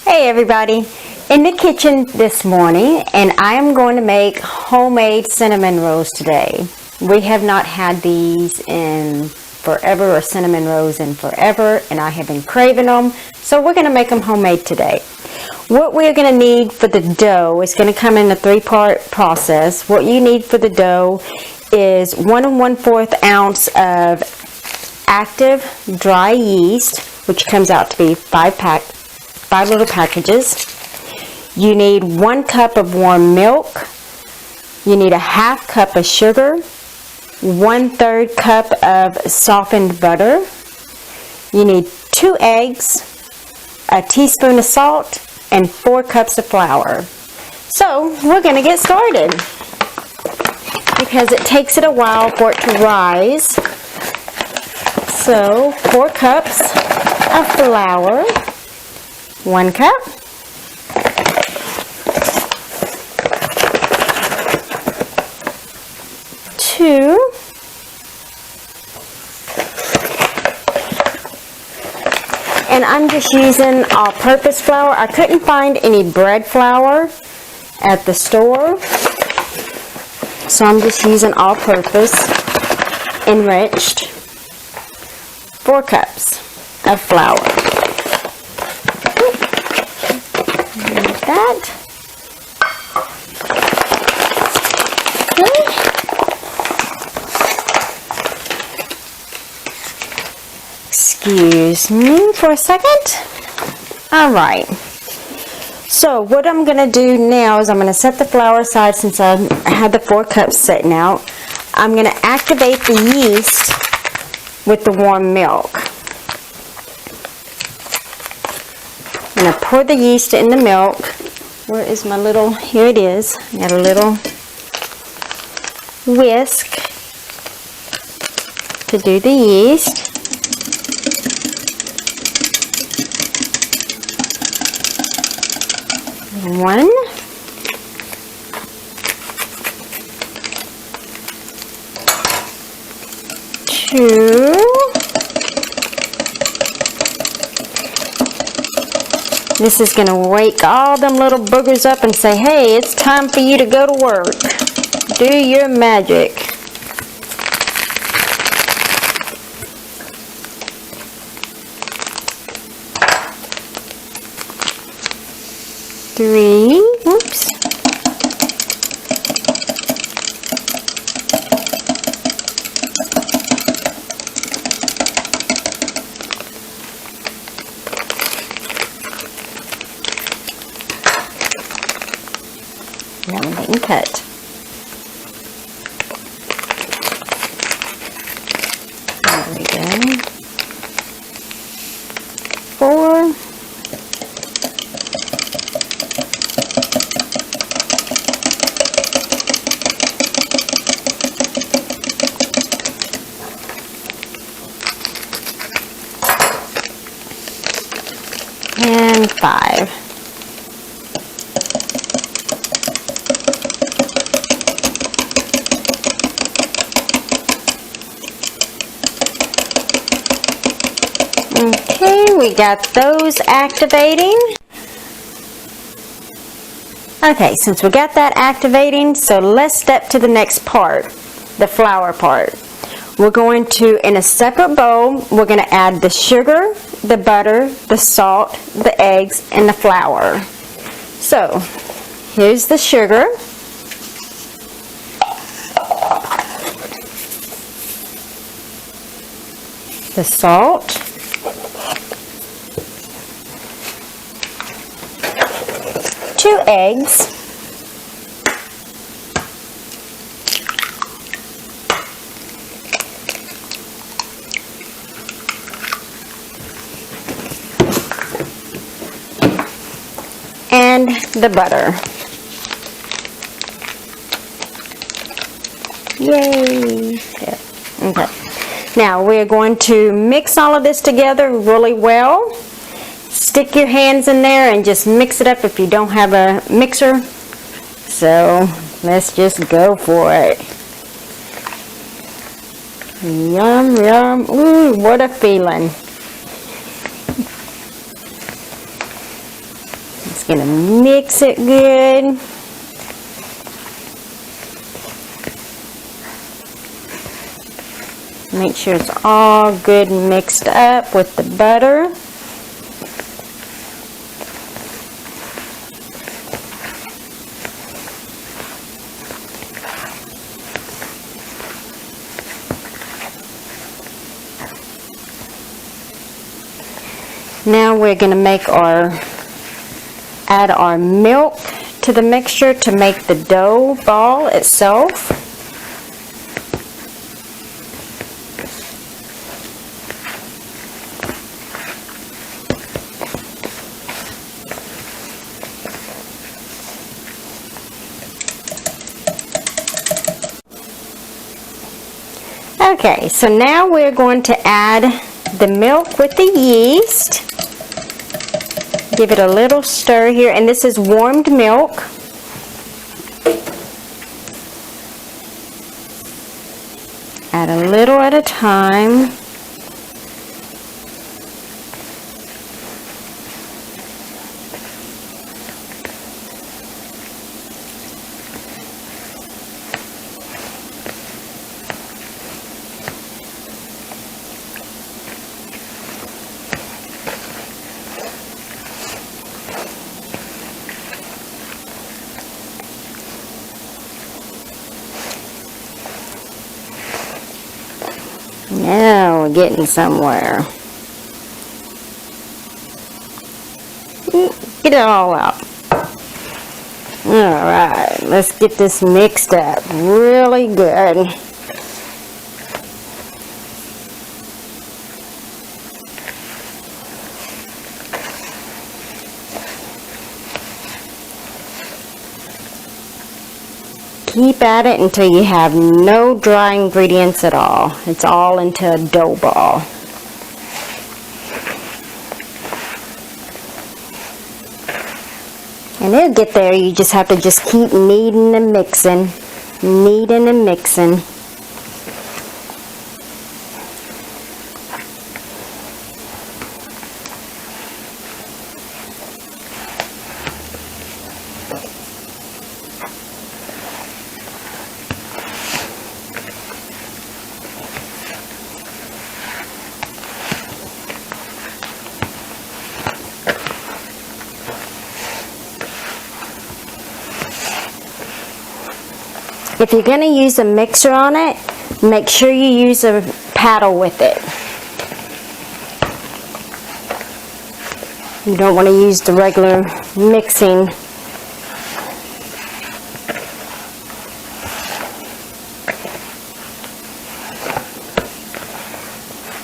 Hey everybody, in the kitchen this morning, and I am going to make homemade cinnamon rolls today. We have not had these in forever, or cinnamon rolls in forever, and I have been craving them, so we're going to make them homemade today. What we're going to need for the dough is going to come in a three-part process. What you need for the dough is 1 1/4 ounce of active dry yeast, which comes out to be 5 little packages. You need 1 cup of warm milk. You need a 1/2 cup of sugar, 1/3 cup of softened butter. You need 2 eggs, a teaspoon of salt, and 4 cups of flour. So we're going to get started because it takes it a while for it to rise. So 4 cups of flour, 1 cup, two, and I'm just using all-purpose flour. I couldn't find any bread flour at the store, so I'm just using all-purpose enriched. 4 cups of flour. Like that. Okay. Excuse me for a second. All right. So what I'm going to do now is I'm going to set the flour aside since I had the 4 cups sitting out. I'm going to activate the yeast with the warm milk. I'm going to pour the yeast in the milk. Where is my little, here it is. I got a little whisk to do the yeast. One, two, this is going to wake all them little boogers up and say, hey, it's time for you to go to work. Do your magic. 3, oops. Now I'm getting cut. There we go. 4. And 5. Okay, we got those activating. Okay, since we got that activating, so let's step to the next part, the flour part. We're going to, in a separate bowl, we're going to add the sugar, the butter, the salt, the eggs, and the flour. So, here's the sugar. The salt. Two eggs. And the butter. Yay! Okay. Now we're going to mix all of this together really well. Stick your hands in there and just mix it up if you don't have a mixer. So let's just go for it. Yum, yum. Ooh, what a feeling. Gonna mix it good. Make sure it's all good and mixed up with the butter. Now we're going to add our milk to the mixture to make the dough ball itself. Okay, so now we're going to add the milk with the yeast. Give it a little stir here, and this is warmed milk. Add a little at a time. Now we're getting somewhere. Get it all out. Alright, let's get this mixed up really good. Keep at it until you have no dry ingredients at all. It's all into a dough ball. And it'll get there. You just have to just keep kneading and mixing. Kneading and mixing. If you're going to use a mixer on it, make sure you use a paddle with it. You don't want to use the regular mixing.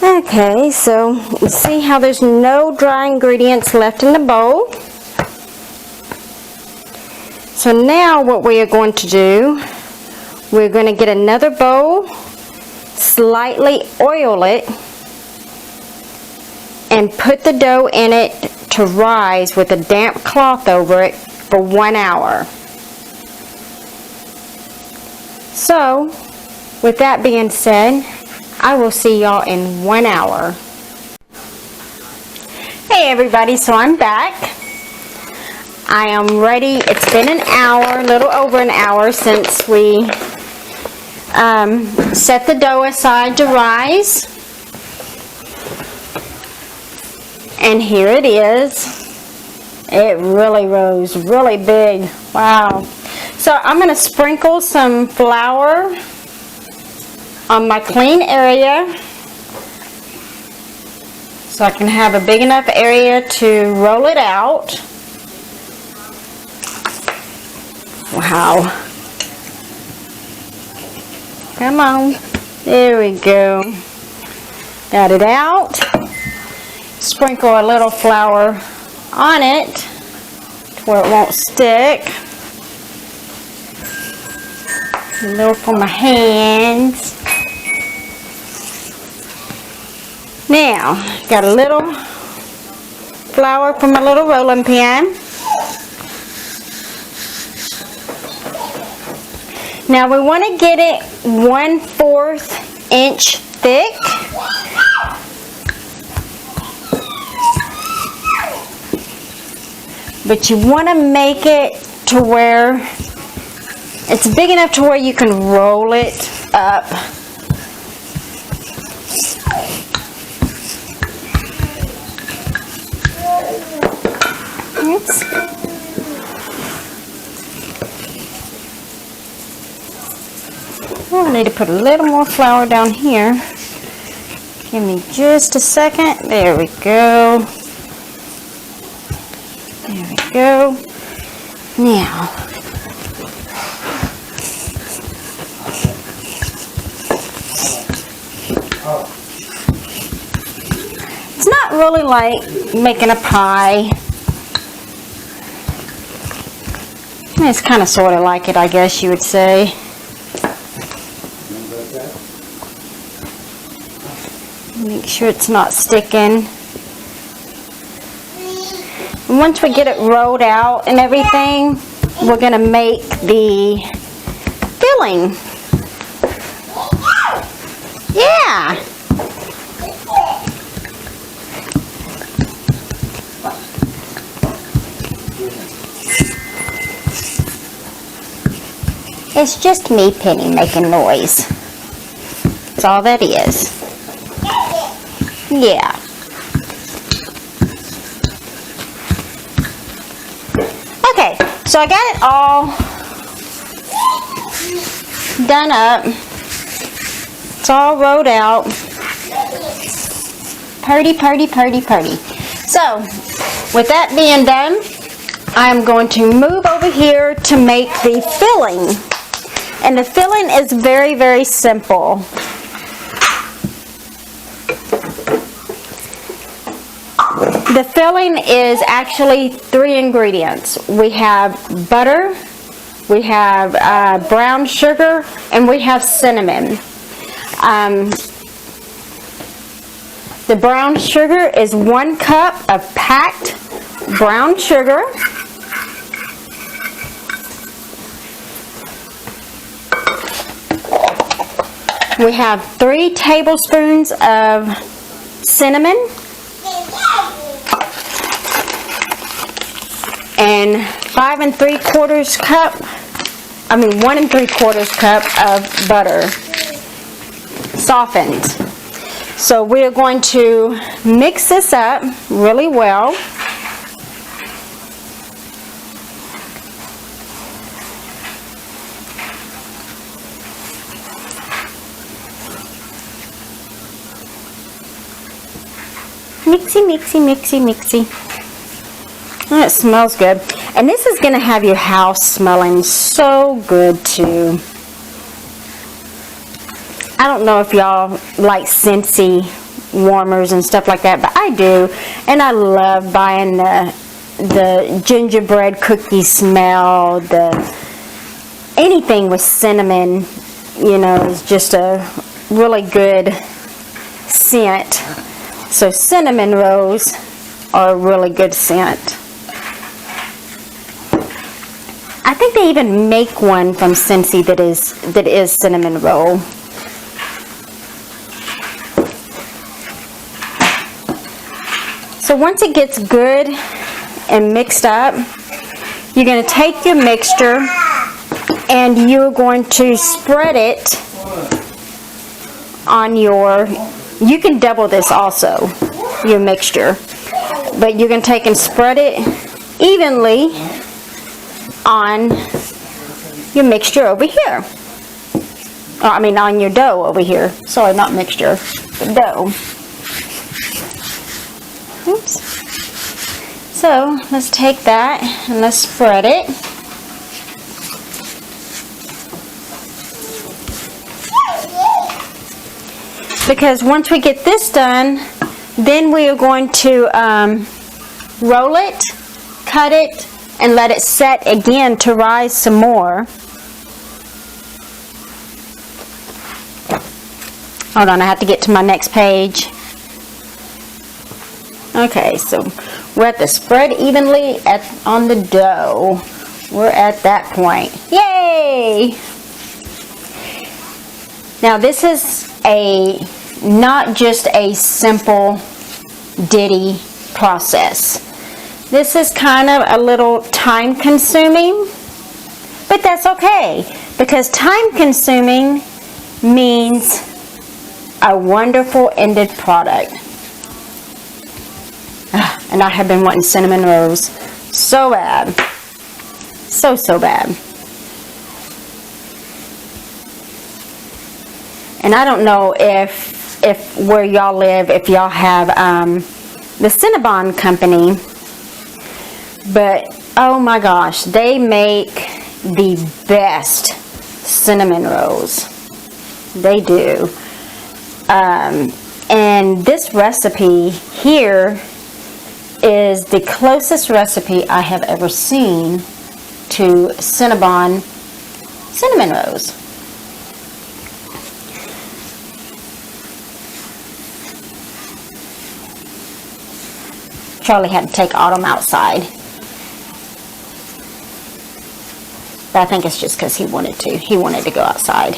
Okay, so you see how there's no dry ingredients left in the bowl. So now what we are going to do, we're going to get another bowl, slightly oil it, and put the dough in it to rise with a damp cloth over it for 1 hour. So, with that being said, I will see y'all in 1 hour. Hey everybody, so I'm back. I am ready. It's been an hour, a little over an hour since we set the dough aside to rise. And here it is. It really rose really big. Wow. So I'm going to sprinkle some flour on my clean area so I can have a big enough area to roll it out. Wow. Come on. There we go. Got it out. Sprinkle a little flour on it to where it won't stick. A little for my hands. Now, got a little flour from my little rolling pin. Now we want to get it 1/4 inch thick. but you want to make it to where it's big enough to where you can roll it up. Oops. Oh, I need to put a little more flour down here. Give me just a second. There we go. There we go. Now, it's not really like making a pie. It's kind of sort of like it, I guess you would say. Make sure it's not sticking. And once we get it rolled out and everything, we're going to make the filling. Yeah. It's just me, Penny, making noise. That's all that is. Yeah. Okay, so I got it all done up. It's all rolled out. Purdy, purdy, purdy, purdy. So, with that being done, I'm going to move over here to make the filling. And the filling is very, very simple. The filling is actually 3 ingredients. We have butter, we have brown sugar, and we have cinnamon. The brown sugar is 1 cup of packed brown sugar. We have 3 tablespoons of cinnamon and 1 3/4 cup of butter, softened. So we're going to mix this up really well. Mixy, mixy, mixy, mixy. Oh, it smells good. And this is going to have your house smelling so good too. I don't know if y'all like Scentsy warmers and stuff like that, but I do. And I love buying the gingerbread cookie smell. Anything with cinnamon, you know, is just a really good scent. So cinnamon rolls are a really good scent. I think they even make one from Scentsy that is cinnamon roll. So once it gets good and mixed up, you're going to take your mixture and you're going to spread it on your, you can double this also, your mixture, but you can take and spread it evenly on your mixture over here. On your dough over here. Sorry, not mixture, but dough. Oops. So let's take that and let's spread it. Because once we get this done, then we are going to roll it, cut it, and let it set again to rise some more. Hold on, I have to get to my next page. Okay, so we're at the spread evenly on the dough. We're at that point. Yay! Now this is not just a simple ditty process. This is kind of a little time consuming, but that's okay, because time consuming means a wonderful ended product. And I have been wanting cinnamon rolls so bad. So bad. And I don't know if where y'all live, if y'all have the Cinnabon company, but oh my gosh, they make the best cinnamon rolls. They do. And this recipe here is the closest recipe I have ever seen to Cinnabon cinnamon rolls. Charlie had to take Autumn outside. But I think it's just because he wanted to. He wanted to go outside.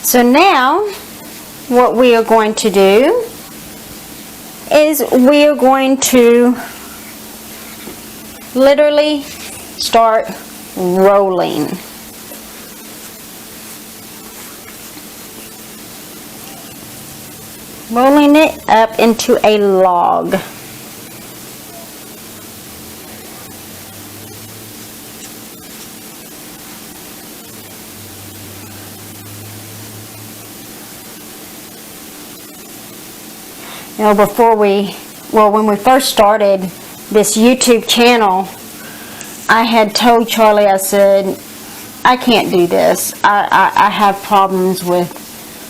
So now, what we are going to do is we are going to literally start rolling. Rolling it up into a log. You know, when we first started this YouTube channel, I had told Charlie, I said, I can't do this. I have problems with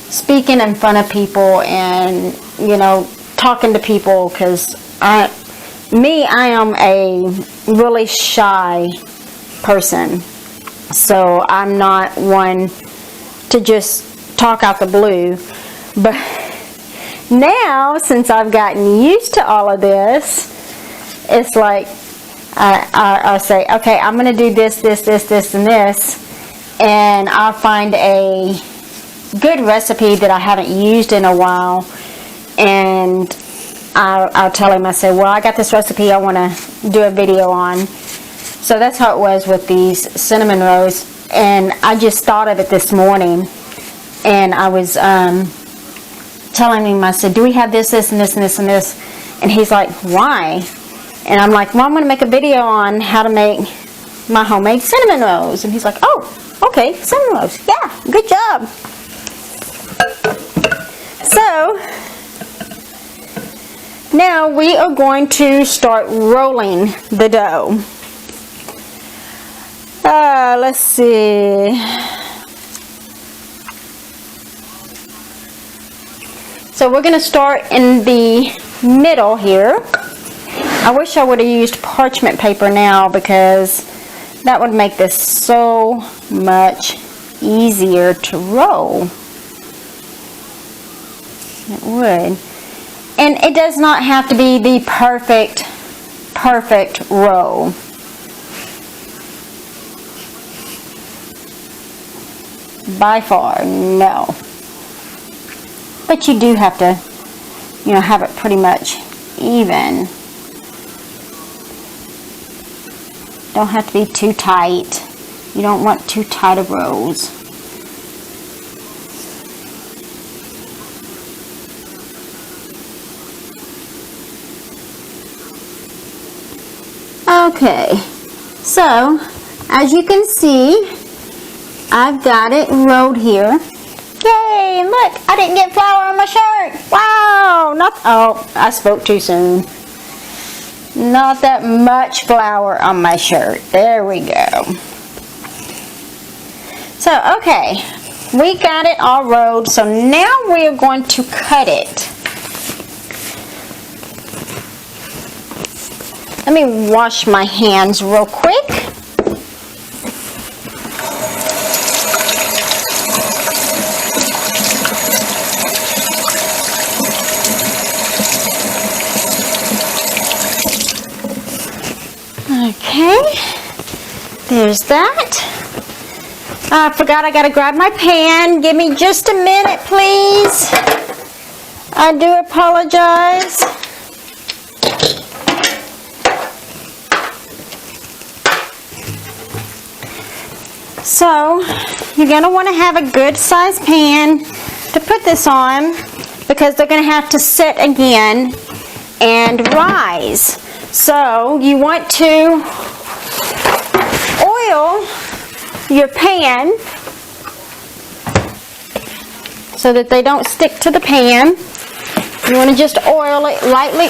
speaking in front of people and, you know, talking to people, because I am a really shy person. So I'm not one to just talk out the blue. But now, since I've gotten used to all of this, it's like I say, okay, I'm going to do this, and this, and I'll find a good recipe that I haven't used in a while, and I'll tell him, I say, well, I got this recipe I want to do a video on. So that's how it was with these cinnamon rolls, and I just thought of it this morning, and I was telling him, I said, do we have this, and this, and this, and this? And he's like, why? And I'm like, well, I'm going to make a video on how to make my homemade cinnamon rolls. And he's like, oh, okay, cinnamon rolls. Yeah, good job. So, now we are going to start rolling the dough. Let's see. So we're going to start in the middle here. I wish I would have used parchment paper now, because that would make this so much easier to roll. It would. And it does not have to be the perfect roll. By far, no. But you do have to, you know, have it pretty much even. Don't have to be too tight. You don't want too tight of rolls. Okay, so as you can see, I've got it rolled here. Yay, and look, I didn't get flour on my shirt. Wow, oh, I spoke too soon. Not that much flour on my shirt. There we go. So, okay, we got it all rolled. So now we are going to cut it. Let me wash my hands real quick. Okay, there's that. I forgot I gotta grab my pan. Give me just a minute, please. I do apologize. So, you're gonna wanna have a good sized pan to put this on because they're gonna have to sit again and rise. So, you want to oil your pan so that they don't stick to the pan. You want to just oil it lightly,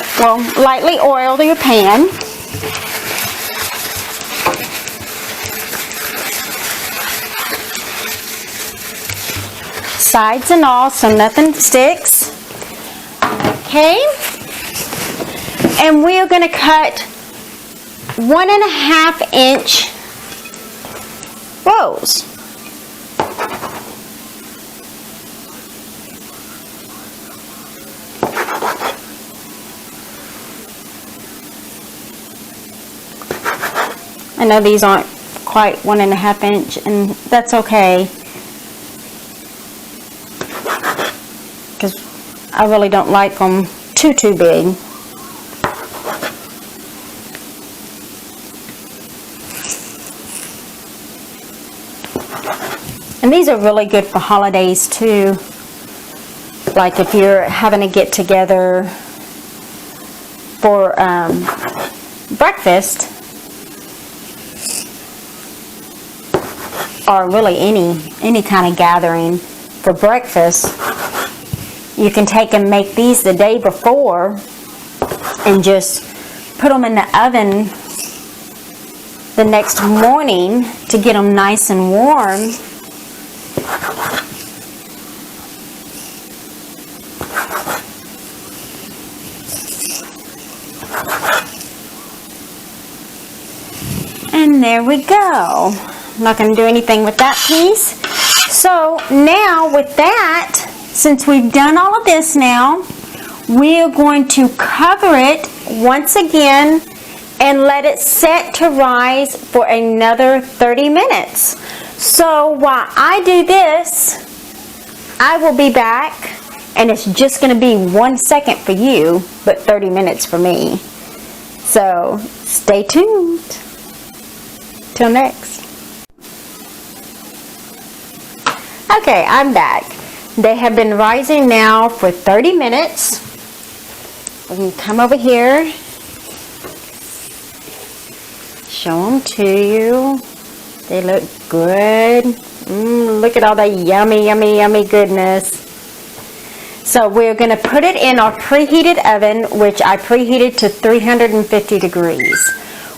lightly oil your pan. Sides and all, so nothing sticks. Okay. And we are going to cut 1.5 inch rows. I know these aren't quite 1.5 inch, and that's okay, because I really don't like them too big. And these are really good for holidays too. Like if you're having a get together for breakfast, or really any kind of gathering for breakfast, you can take and make these the day before and just put them in the oven the next morning to get them nice and warm. And there we go. I'm not going to do anything with that piece. So now with that, since we've done all of this now, we are going to cover it once again and let it set to rise for another 30 minutes. So while I do this, I will be back, and it's just going to be 1 second for you, but 30 minutes for me. So stay tuned. Till next. Okay, I'm back. They have been rising now for 30 minutes. We can come over here, show them to you. They look good. Look at all that yummy, yummy, yummy goodness. So we're going to put it in our preheated oven, which I preheated to 350 degrees.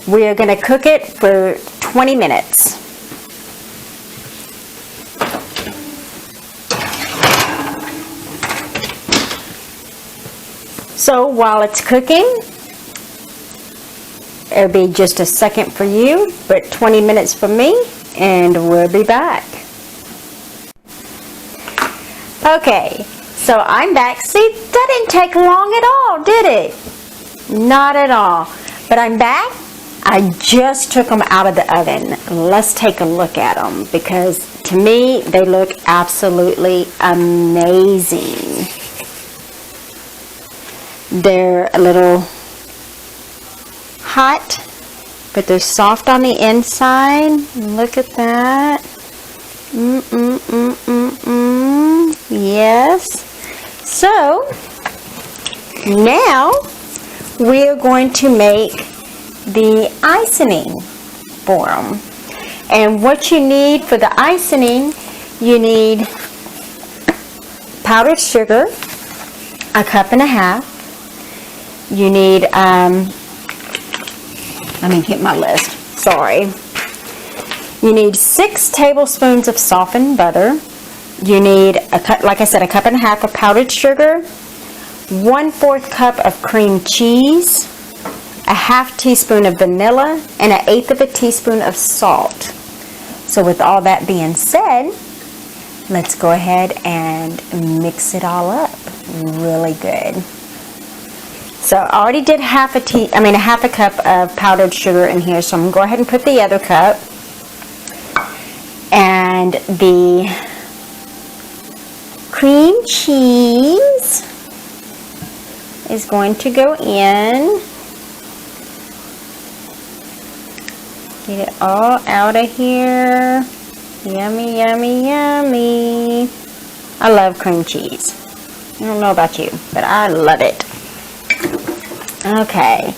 We are going to cook it for 20 minutes. So while it's cooking, it'll be just a second for you, but 20 minutes for me, and we'll be back. Okay, so I'm back. See, that didn't take long at all, did it? Not at all. But I'm back. I just took them out of the oven. Let's take a look at them, because to me, they look absolutely amazing. They're a little hot, but they're soft on the inside. Look at that. Yes. So now we're going to make the icing for them. And what you need for the icing, you need powdered sugar, 1.5 cups. You need, let me get my list, sorry. You need 6 tablespoons of softened butter. You need, like I said, 1.5 cups of powdered sugar, 1/4 cup of cream cheese, 1/2 teaspoon of vanilla, and 1/8 teaspoon of salt. So with all that being said, let's go ahead and mix it all up really good. So I already did 1/2 cup of powdered sugar in here, so I'm going to go ahead and put the other cup. And the cream cheese is going to go in. Get it all out of here. Yummy, yummy, yummy. I love cream cheese. I don't know about you, but I love it. Okay,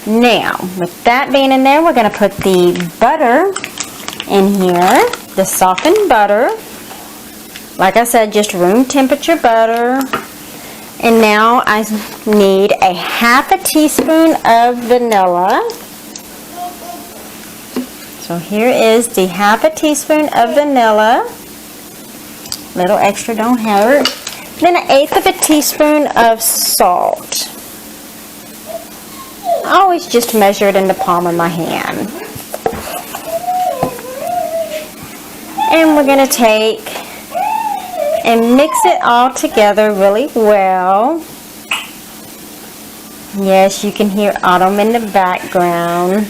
now with that being in there, we're going to put the butter in here, the softened butter. Like I said, just room temperature butter. And now I need a half a teaspoon of vanilla. So here is the half a teaspoon of vanilla. Little extra don't hurt. Then 1/8 of a teaspoon of salt. I always just measure it in the palm of my hand. And we're going to take and mix it all together really well. Yes, you can hear Autumn in the background.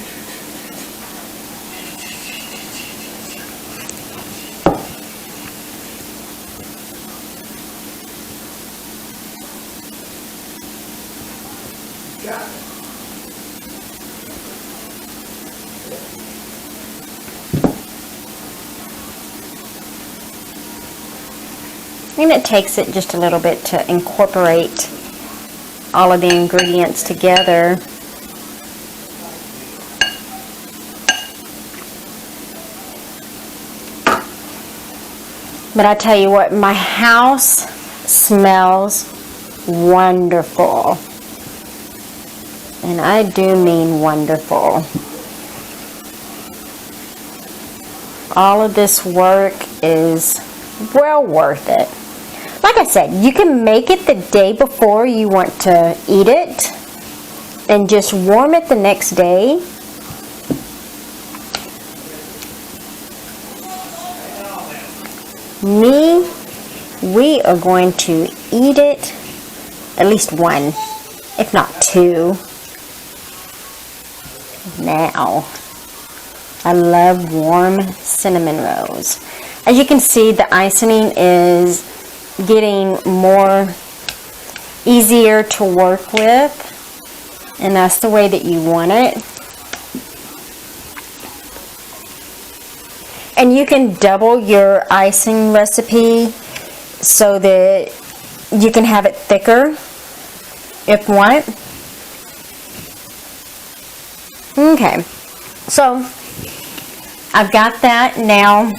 And it takes it just a little bit to incorporate all of the ingredients together. But I tell you what, my house smells wonderful. And I do mean wonderful. All of this work is well worth it. Like I said, you can make it the day before you want to eat it and just warm it the next day. We are going to eat it, at least one, if not two. Now, I love warm cinnamon rolls. As you can see, the icing is getting more easier to work with, and that's the way that you want it. And you can double your icing recipe so that you can have it thicker if you want. Okay, so I've got that now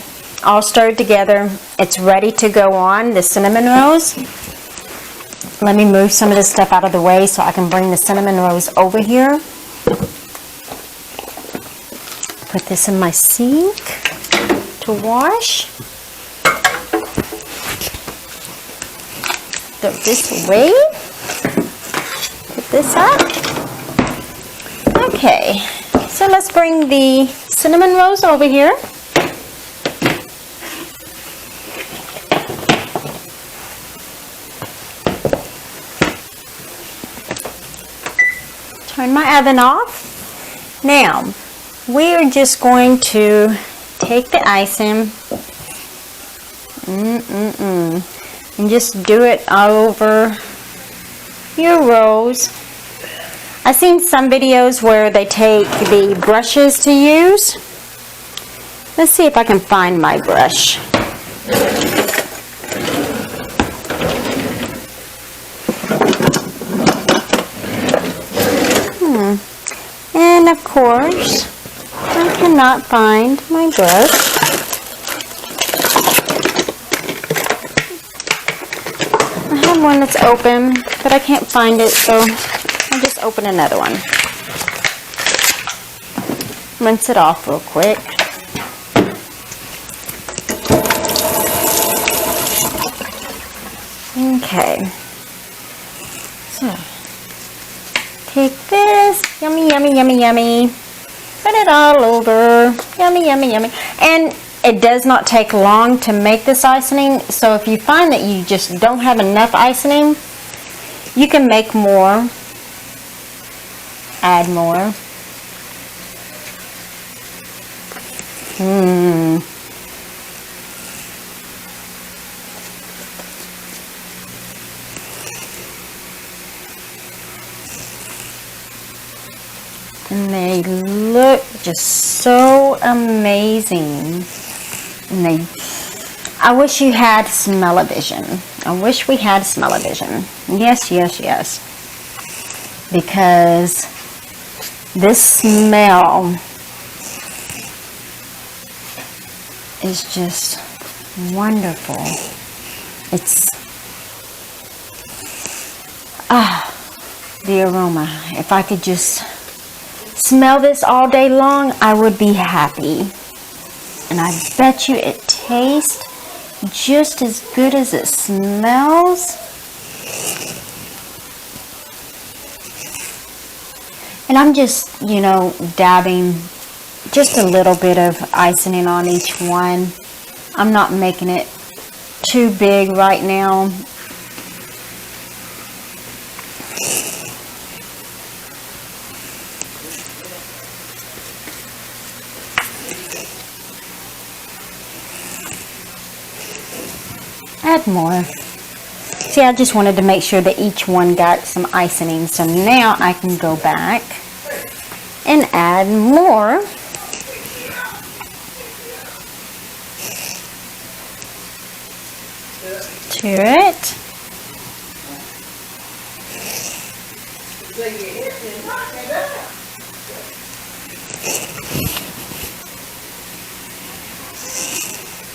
all stirred together. It's ready to go on the cinnamon rolls. Let me move some of this stuff out of the way so I can bring the cinnamon rolls over here. Put this in my sink to wash. Throw this away. Put this up. Okay, so let's bring the cinnamon rolls over here. Turn my oven off. Now, we are just going to take the icing and just do it all over your rolls. I've seen some videos where they take the brushes to use. Let's see if I can find my brush. And of course, I cannot find my brush. I have one that's open, but I can't find it, so I'll just open another one. Rinse it off real quick. Okay. So, take this, yummy, yummy, yummy, yummy. Put it all over, yummy, yummy, yummy. And it does not take long to make this icing, so if you find that you just don't have enough icing, you can make more, add more. just so amazing. And I wish you had smell-o-vision. I wish we had smell-o-vision. Yes, yes, yes. Because this smell is just wonderful. It's the aroma. If I could just smell this all day long, I would be happy. And I bet you it tastes just as good as it smells. And I'm just, you know, dabbing just a little bit of icing on each one. I'm not making it too big right now. Add more. See, I just wanted to make sure that each one got some icing. So now I can go back and add more. To it.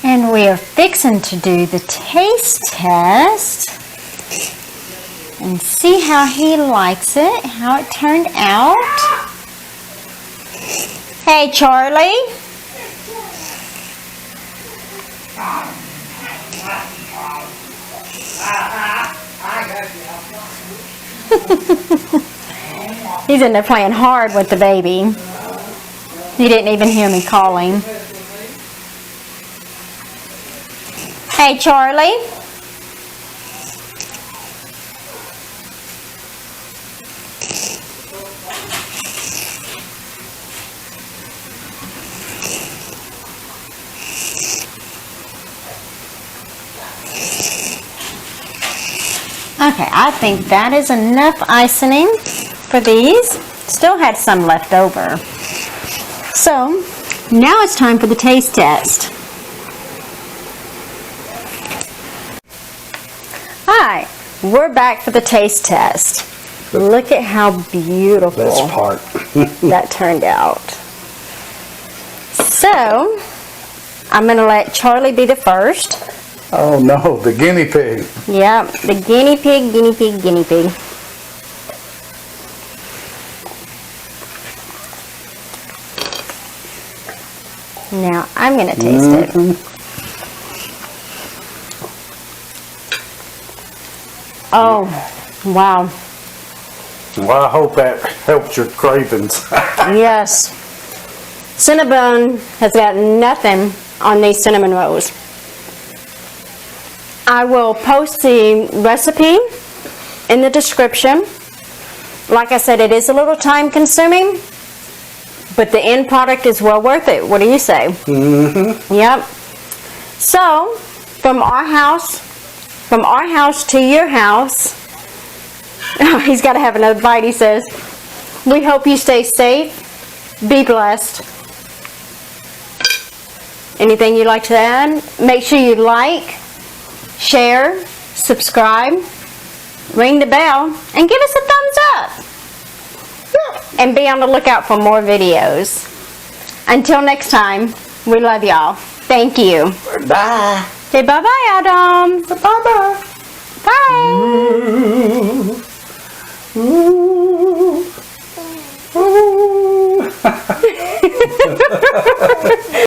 And we are fixing to do the taste test and see how he likes it, how it turned out. Hey, Charlie. He's in there playing hard with the baby. He didn't even hear me calling. Hey, Charlie. Okay, I think that is enough icing for these. Still had some left over. So, now it's time for the taste test. Alright, we're back for the taste test. Look at how beautiful This part. that turned out. So, I'm going to let Charlie be the first. Oh no, the guinea pig. Yep, the guinea pig, guinea pig, guinea pig. Now, I'm going to taste it. Oh, wow. Well, I hope that helps your cravings. Yes. Cinnabon has got nothing on these cinnamon rolls. I will post the recipe in the description. Like I said, it is a little time consuming, but the end product is well worth it. What do you say? Mm-hmm. Yep. So, from our house to your house, he's got to have another bite, he says. We hope you stay safe, be blessed. Anything you'd like to add? Make sure you like, share, subscribe, ring the bell, and give us a thumbs up. And be on the lookout for more videos. Until next time, we love y'all. Thank you. Bye. Say bye-bye, Adam. Bye-bye. Bye.